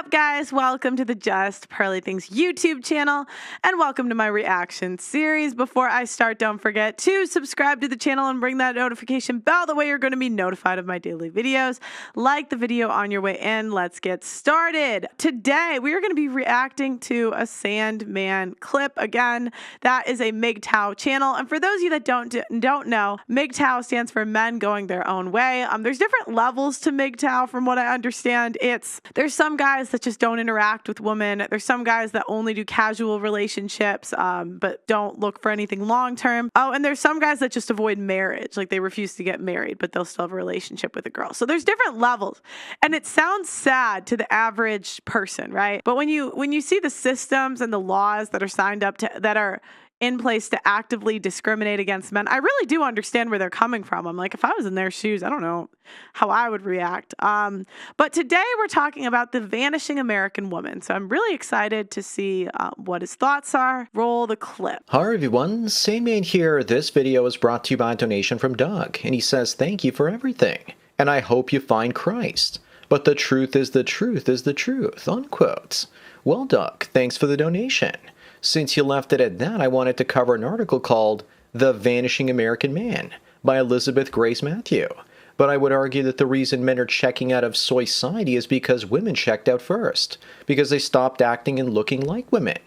up, guys? Welcome to the Just Pearly Things YouTube channel, and welcome to my reaction series. Before I start, don't forget to subscribe to the channel and ring that notification bell. That way you're going to be notified of my daily videos. Like the video on your way in. Let's get started. Today, we are going to be reacting to a Sandman clip. Again, that is a MGTOW channel, and for those of you that don't know, MGTOW stands for Men Going Their Own Way. There's different levels to MGTOW from what I understand. There's some guys that just don't interact with women. There's some guys that only do casual relationships, but don't look for anything long-term. Oh, and there's some guys that just avoid marriage. Like they refuse to get married, but they'll still have a relationship with a girl. So there's different levels. And it sounds sad to the average person, right? But when you see the systems and the laws that are signed up to, that are in place to actively discriminate against men, I really do understand where they're coming from. I'm like, if I was in their shoes, I don't know how I would react. But today we're talking about the vanishing American woman. So I'm really excited to see what his thoughts are. Roll the clip. Hi everyone, Sandman here. This video is brought to you by a donation from Doug, and he says thank you for everything, and I hope you find Christ. But the truth is the truth is the truth, unquote. Well, Doug, thanks for the donation. Since you left it at that, I wanted to cover an article called The Vanishing American Man by Elizabeth Grace Matthew. But I would argue that the reason men are checking out of society is because women checked out first, because they stopped acting and looking like women.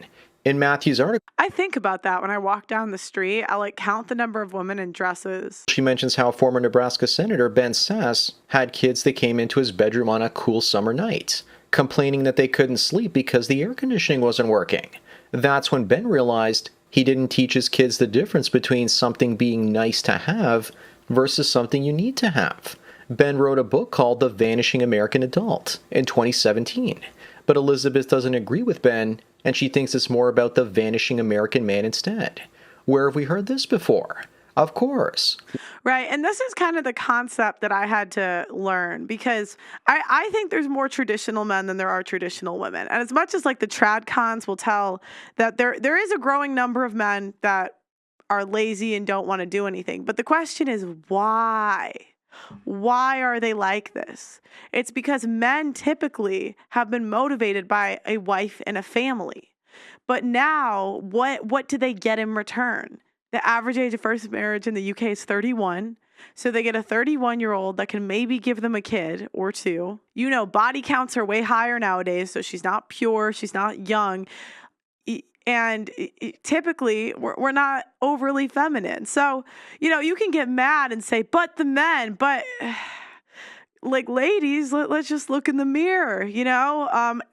In Matthew's article, I think about that when I walk down the street. I count the number of women in dresses. She mentions how former Nebraska Senator Ben Sasse had kids that came into his bedroom on a cool summer night, complaining that they couldn't sleep because the air conditioning wasn't working. That's when Ben realized he didn't teach his kids the difference between something being nice to have versus something you need to have. Ben wrote a book called The Vanishing American Adult in 2017. But Elizabeth doesn't agree with Ben, and she thinks it's more about the vanishing American man instead. Where have we heard this before? Of course. Right. And this is kind of the concept that I had to learn, because I think there's more traditional men than there are traditional women. And as much as the trad cons will tell that there is a growing number of men that are lazy and don't want to do anything. But the question is why? Why are they like this? It's because men typically have been motivated by a wife and a family. But now what do they get in return? The average age of first marriage in the UK is 31. So they get a 31-year-old that can maybe give them a kid or two. You know, body counts are way higher nowadays, so she's not pure, she's not young. And typically, we're not overly feminine. So, you can get mad and say, but the men, but... ladies, let's just look in the mirror,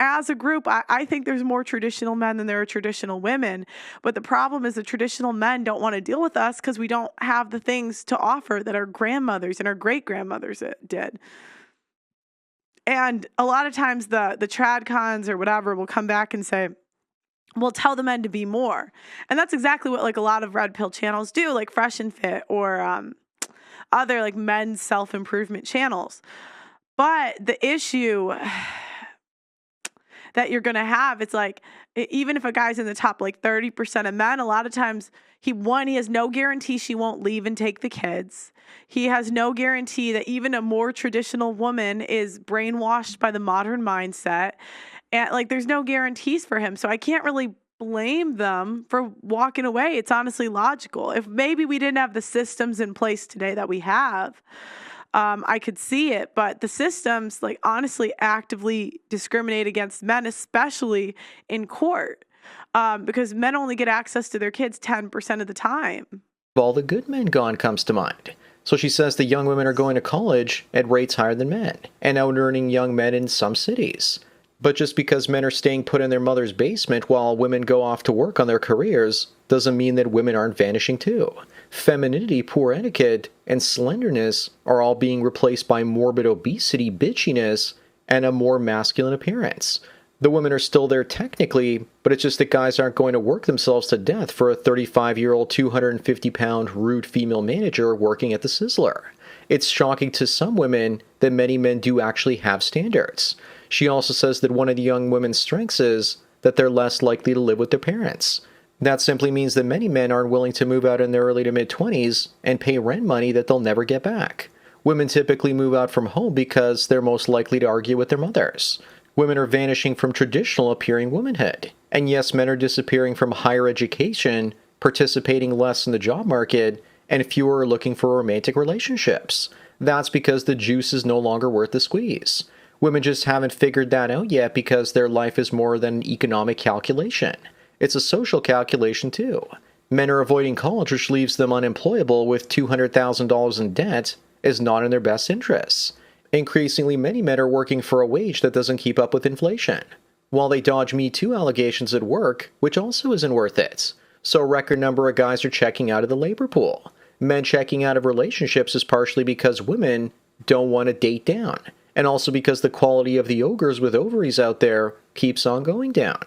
As a group, I think there's more traditional men than there are traditional women. But the problem is the traditional men don't want to deal with us because we don't have the things to offer that our grandmothers and our great-grandmothers did. And a lot of times the trad cons or whatever will come back and say, well, tell the men to be more. And that's exactly what a lot of red pill channels do, like Fresh and Fit or other men's self-improvement channels. But the issue that you're going to have, it's even if a guy's in the top 30% of men, a lot of times he has no guarantee she won't leave and take the kids. He has no guarantee that even a more traditional woman is brainwashed by the modern mindset. And there's no guarantees for him. So I can't really blame them for walking away. It's honestly logical. If maybe we didn't have the systems in place today that we have, I could see it. But the systems honestly actively discriminate against men, especially in court, because men only get access to their kids 10% of the time. All the good men gone comes to mind. So she says the young women are going to college at rates higher than men and out-earning young men in some cities. But just because men are staying put in their mother's basement while women go off to work on their careers doesn't mean that women aren't vanishing too. Femininity, poor etiquette, and slenderness are all being replaced by morbid obesity, bitchiness, and a more masculine appearance. The women are still there technically, but it's just that guys aren't going to work themselves to death for a 35-year-old, 250-pound rude female manager working at the Sizzler. It's shocking to some women that many men do actually have standards. She also says that one of the young women's strengths is that they're less likely to live with their parents. That simply means that many men aren't willing to move out in their early to mid-20s and pay rent money that they'll never get back. Women typically move out from home because they're most likely to argue with their mothers. Women are vanishing from traditional appearing womanhood. And yes, men are disappearing from higher education, participating less in the job market, and fewer are looking for romantic relationships. That's because the juice is no longer worth the squeeze. Women just haven't figured that out yet because their life is more than an economic calculation. It's a social calculation too. Men are avoiding college, which leaves them unemployable with $200,000 in debt, is not in their best interests. Increasingly, many men are working for a wage that doesn't keep up with inflation, while they dodge Me Too allegations at work, which also isn't worth it. So a record number of guys are checking out of the labor pool. Men checking out of relationships is partially because women don't want to date down, and also because the quality of the ogres with ovaries out there keeps on going down.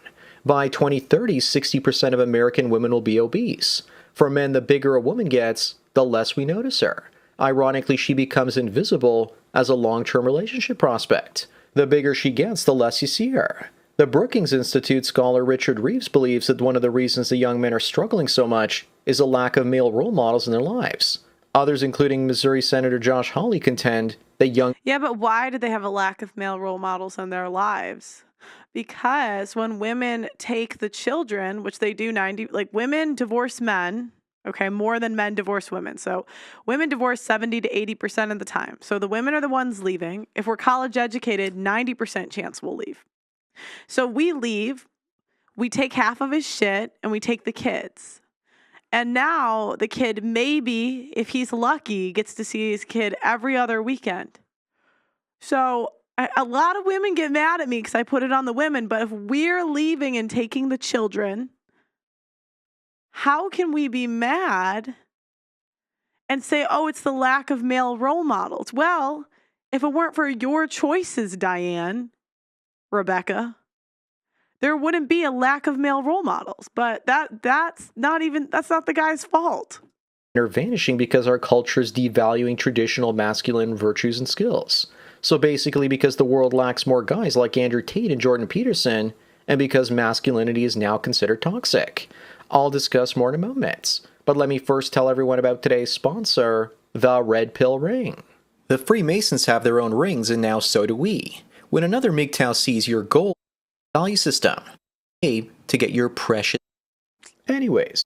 By 2030, 60% of American women will be obese. For men, the bigger a woman gets, the less we notice her. Ironically, she becomes invisible as a long-term relationship prospect. The bigger she gets, the less you see her. The Brookings Institute scholar Richard Reeves believes that one of the reasons the young men are struggling so much is a lack of male role models in their lives. Others, including Missouri Senator Josh Hawley, contend that young... Yeah, but why do they have a lack of male role models in their lives? Because when women take the children, which they do women divorce men, okay, more than men divorce women. So women divorce 70 to 80% of the time. So the women are the ones leaving. If we're college educated, 90% chance we'll leave. So we leave, we take half of his shit, and we take the kids. And now the kid, maybe, if he's lucky, gets to see his kid every other weekend. So a lot of women get mad at me because I put it on the women. But if we're leaving and taking the children, how can we be mad and say, oh, it's the lack of male role models? Well, if it weren't for your choices, Diane, Rebecca, there wouldn't be a lack of male role models. But that's not the guy's fault. Are vanishing because our culture is devaluing traditional masculine virtues and skills. So basically because the world lacks more guys like Andrew Tate and Jordan Peterson, and because masculinity is now considered toxic. I'll discuss more in a moment, but let me first tell everyone about today's sponsor, the Red Pill Ring. The Freemasons have their own rings, and now so do we. When another MGTOW sees your gold value system, to get your precious... Anyways,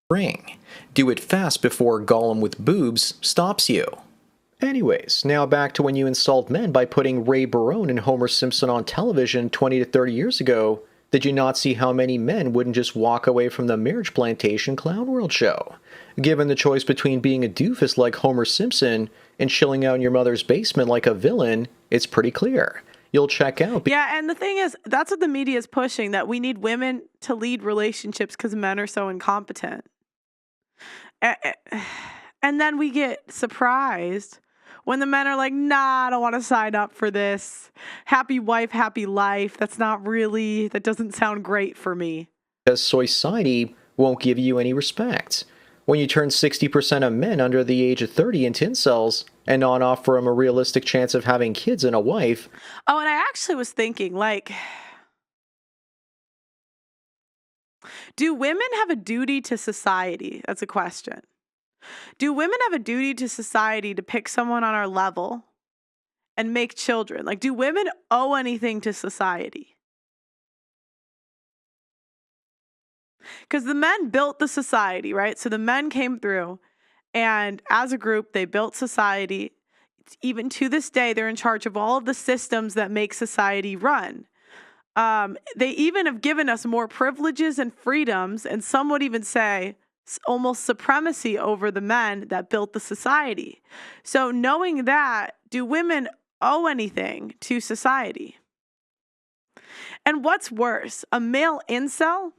ring. Do it fast before Gollum with boobs stops you. Anyways, now back to when you insult men by putting Ray Barone and Homer Simpson on television 20 to 30 years ago. Did you not see how many men wouldn't just walk away from the Marriage Plantation Clown World show? Given the choice between being a doofus like Homer Simpson and chilling out in your mother's basement like a villain, it's pretty clear. You'll check out. Yeah, and the thing is, that's what the media is pushing, that we need women to lead relationships because men are so incompetent. And then we get surprised when the men are like, nah, I don't want to sign up for this. Happy wife, happy life. That doesn't sound great for me. Because society won't give you any respect. When you turn 60% of men under the age of 30 into incels and not offer them a realistic chance of having kids and a wife. Oh, and I actually was thinking, do women have a duty to society? That's a question. Do women have a duty to society to pick someone on our level and make children? Do women owe anything to society? Because the men built the society, right? So the men came through, and as a group, they built society. Even to this day, they're in charge of all of the systems that make society run. They even have given us more privileges and freedoms, and some would even say almost supremacy over the men that built the society. So knowing that, do women owe anything to society? And what's worse, a male incel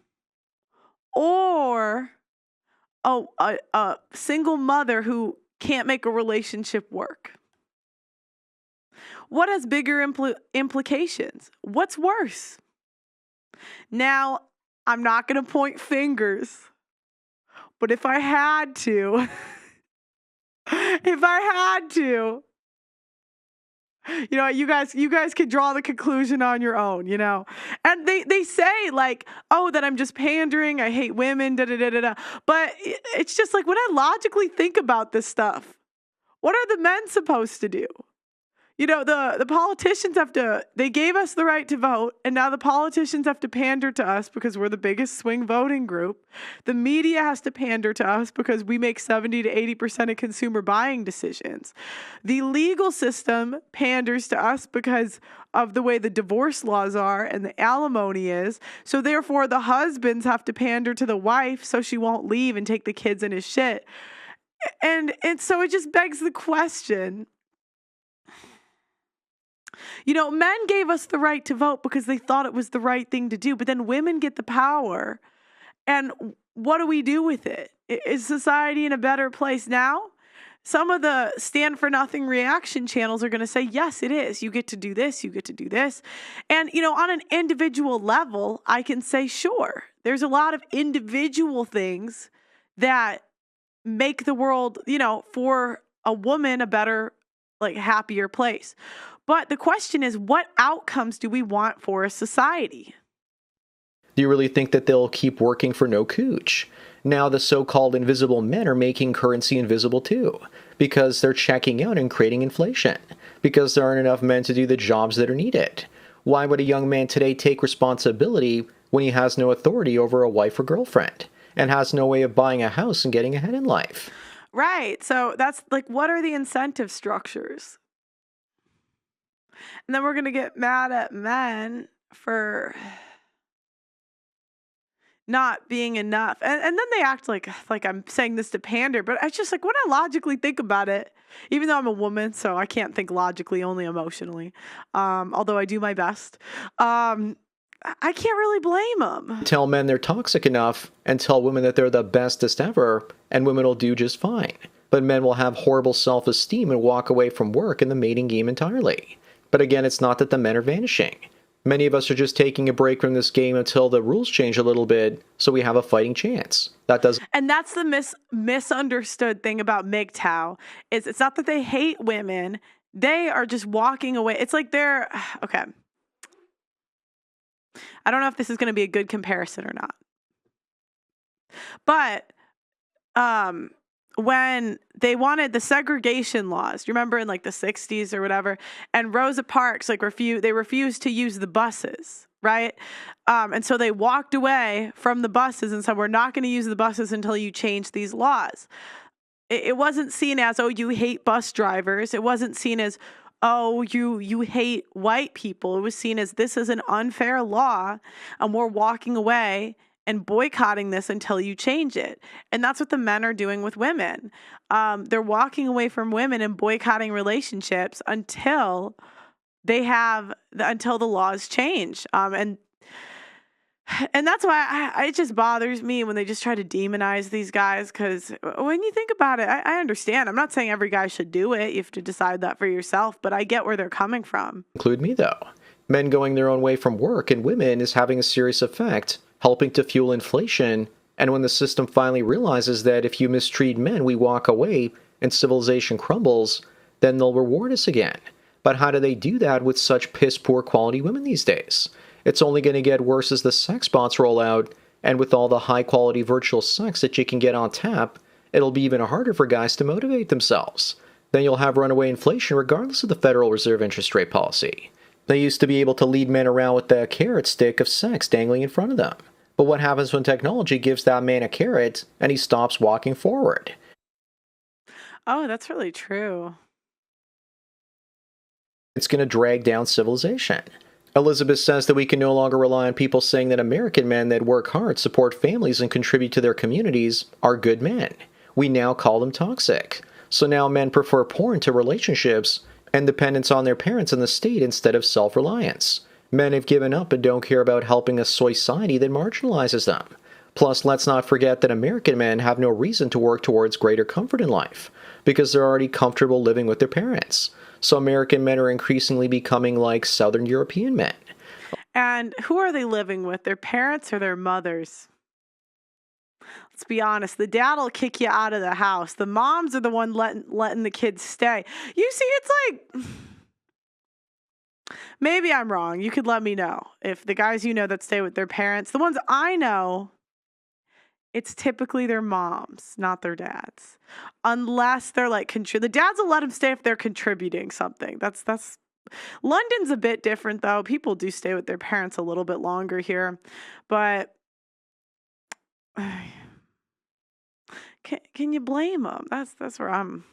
or a single mother who can't make a relationship work? What has bigger implications? What's worse? Now, I'm not going to point fingers, but if I had to, you guys could draw the conclusion on your own, And they say that I'm just pandering, I hate women, da da da da da. But it's just when I logically think about this stuff, what are the men supposed to do? The politicians they gave us the right to vote, and now the politicians have to pander to us because we're the biggest swing voting group. The media has to pander to us because we make 70 to 80% of consumer buying decisions. The legal system panders to us because of the way the divorce laws are and the alimony is. So therefore, the husbands have to pander to the wife so she won't leave and take the kids and his shit. And so it just begs the question. Men gave us the right to vote because they thought it was the right thing to do, but then women get the power. And what do we do with it? Is society in a better place now? Some of the stand for nothing reaction channels are going to say, yes, it is. You get to do this. You get to do this. And, on an individual level, I can say, sure, there's a lot of individual things that make the world, for a woman, a better, happier place. But the question is, what outcomes do we want for a society? Do you really think that they'll keep working for no cooch? Now the so-called invisible men are making currency invisible too, because they're checking out and creating inflation, because there aren't enough men to do the jobs that are needed. Why would a young man today take responsibility when he has no authority over a wife or girlfriend, and has no way of buying a house and getting ahead in life? Right. So that's what are the incentive structures? And then we're going to get mad at men for not being enough. And then they act like I'm saying this to pander, but I just when I logically think about it, even though I'm a woman, so I can't think logically, only emotionally, although I do my best, I can't really blame them. Tell men they're toxic enough and tell women that they're the bestest ever, and women will do just fine. But men will have horrible self-esteem and walk away from work in the mating game entirely. But again, it's not that the men are vanishing. Many of us are just taking a break from this game until the rules change a little bit, so we have a fighting chance. And that's the misunderstood thing about MGTOW, is it's not that they hate women, they are just walking away. It's like they're, okay. I don't know if this is going to be a good comparison or not. But, when they wanted the segregation laws, you remember in the 60s or whatever, and Rosa Parks they refused to use the buses, right? And so they walked away from the buses and said, we're not going to use the buses until you change these laws. It wasn't seen as, oh, you hate bus drivers. It wasn't seen as, oh, you hate white people. It was seen as, this is an unfair law and we're walking away and boycotting this until you change it. And that's what the men are doing with women. They're walking away from women and boycotting relationships until the laws change. And that's why it just bothers me when they just try to demonize these guys, because when you think about it, I understand. I'm not saying every guy should do it. You have to decide that for yourself, but I get where they're coming from. Include me, though. Men going their own way from work and women is having a serious effect, helping to fuel inflation. And when the system finally realizes that if you mistreat men, we walk away and civilization crumbles, then they'll reward us again. But how do they do that with such piss-poor quality women these days? It's only going to get worse as the sex bots roll out, and with all the high-quality virtual sex that you can get on tap, it'll be even harder for guys to motivate themselves. Then you'll have runaway inflation regardless of the Federal Reserve interest rate policy. They used to be able to lead men around with the carrot stick of sex dangling in front of them. But what happens when technology gives that man a carrot and he stops walking forward? Oh, that's really true. It's going to drag down civilization. Elizabeth says that we can no longer rely on people saying that American men that work hard, support families, and contribute to their communities are good men. We now call them toxic. So now men prefer porn to relationships and dependence on their parents and the state instead of self-reliance. Men have given up and don't care about helping a society that marginalizes them. Plus, let's not forget that American men have no reason to work towards greater comfort in life, because they're already comfortable living with their parents. So American men are increasingly becoming like Southern European men. And who are they living with? Their parents or their mothers? Let's be honest. The dad will kick you out of the house. The moms are the one letting the kids stay. You see, it's like, maybe I'm wrong. You could let me know if the guys that stay with their parents, the ones I know, it's typically their moms, not their dads. Unless they're like the dads will let them stay if they're contributing something. That's London's a bit different though. People do stay with their parents a little bit longer here. But can you blame them? That's where I'm.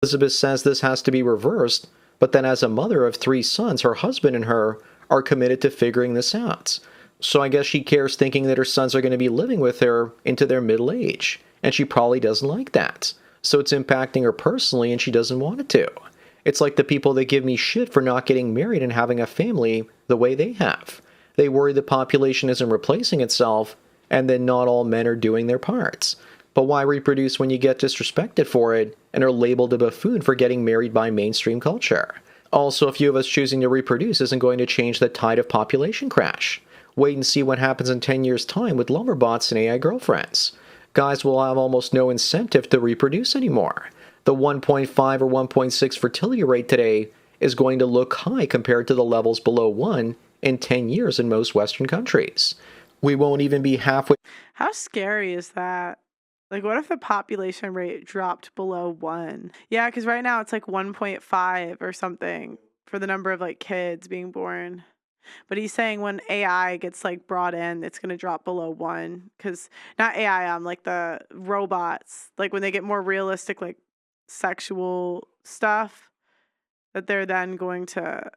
Elizabeth says this has to be reversed, but then as a mother of 3 sons, her husband and her are committed to figuring this out. So I guess she cares thinking that her sons are going to be living with her into their middle age, and she probably doesn't like that. So it's impacting her personally, and she doesn't want it to. It's like the people that give me shit for not getting married and having a family the way they have. They worry the population isn't replacing itself, and then not all men are doing their parts. But why reproduce when you get disrespected for it and are labeled a buffoon for getting married by mainstream culture? Also, a few of us choosing to reproduce isn't going to change the tide of population crash. Wait and see what happens in 10 years' time with lumberbots and AI girlfriends. Guys will have almost no incentive to reproduce anymore. The 1.5 or 1.6 fertility rate today is going to look high compared to the levels below 1 in 10 years in most Western countries. We won't even be halfway. How scary is that? Like, what if the population rate dropped below 1? Yeah, because right now it's like 1.5 or something for the number of like kids being born. But he's saying when AI gets like brought in, it's going to drop below 1. Because not AI, like the robots, like when they get more realistic, like sexual stuff, that they're then going to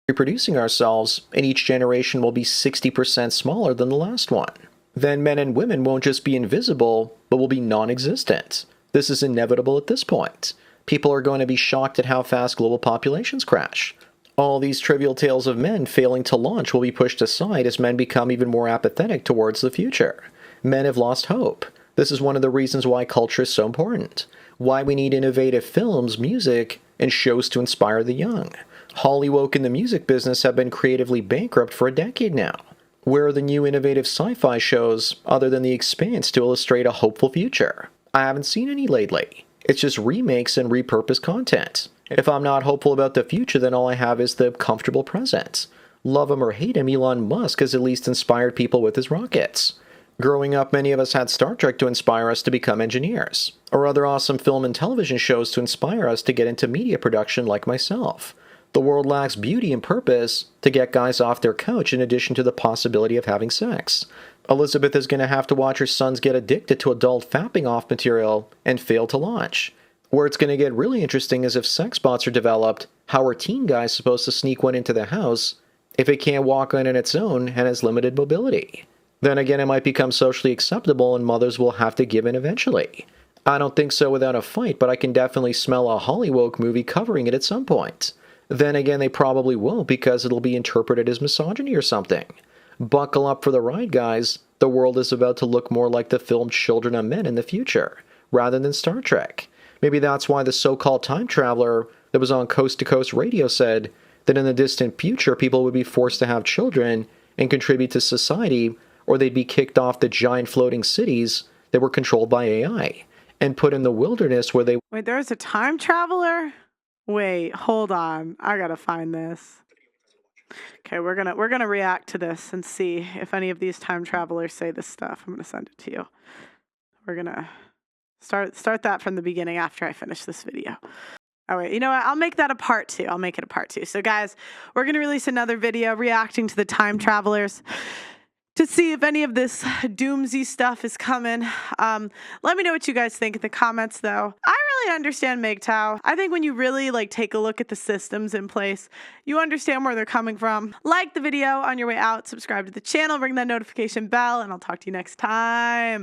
Reproducing ourselves, and each generation will be 60% smaller than the last one. Then men and women won't just be invisible, but will be non-existent. This is inevitable at this point. People are going to be shocked at how fast global populations crash. All these trivial tales of men failing to launch will be pushed aside as men become even more apathetic towards the future. Men have lost hope. This is one of the reasons why culture is so important. Why we need innovative films, music, and shows to inspire the young. Hollywood and the music business have been creatively bankrupt for a decade now. Where are the new innovative sci-fi shows other than The Expanse to illustrate a hopeful future? I haven't seen any lately. It's just remakes and repurposed content. If I'm not hopeful about the future, then all I have is the comfortable present. Love him or hate him, Elon Musk has at least inspired people with his rockets. Growing up, many of us had Star Trek to inspire us to become engineers, or other awesome film and television shows to inspire us to get into media production like myself. The world lacks beauty and purpose to get guys off their couch in addition to the possibility of having sex. Elizabeth is going to have to watch her sons get addicted to adult fapping off material and fail to launch. Where it's going to get really interesting is if sex bots are developed, how are teen guys supposed to sneak one into the house if it can't walk on its own and has limited mobility? Then again, it might become socially acceptable and mothers will have to give in eventually. I don't think so without a fight, but I can definitely smell a Hollywood movie covering it at some point. Then again, they probably won't because it'll be interpreted as misogyny or something. Buckle up for the ride, guys. The world is about to look more like the film Children of Men in the future, rather than Star Trek. Maybe that's why the so-called time traveler that was on Coast to Coast Radio said that in the distant future, people would be forced to have children and contribute to society, or they'd be kicked off the giant floating cities that were controlled by AI and put in the wilderness where they... Wait, there's a time traveler? Wait, hold on. I gotta find this. Okay, we're gonna react to this and see if any of these time travelers say this stuff. I'm gonna send it to you. We're gonna start that from the beginning after I finish this video. Oh wait, you know what? I'll make that a part 2. I'll make it a part 2. So guys, we're gonna release another video reacting to the time travelers to see if any of this doomsy stuff is coming. Let me know what you guys think in the comments, though. I really understand MGTOW. I think when you really take a look at the systems in place, you understand where they're coming from. Like the video on your way out, subscribe to the channel, ring that notification bell, and I'll talk to you next time.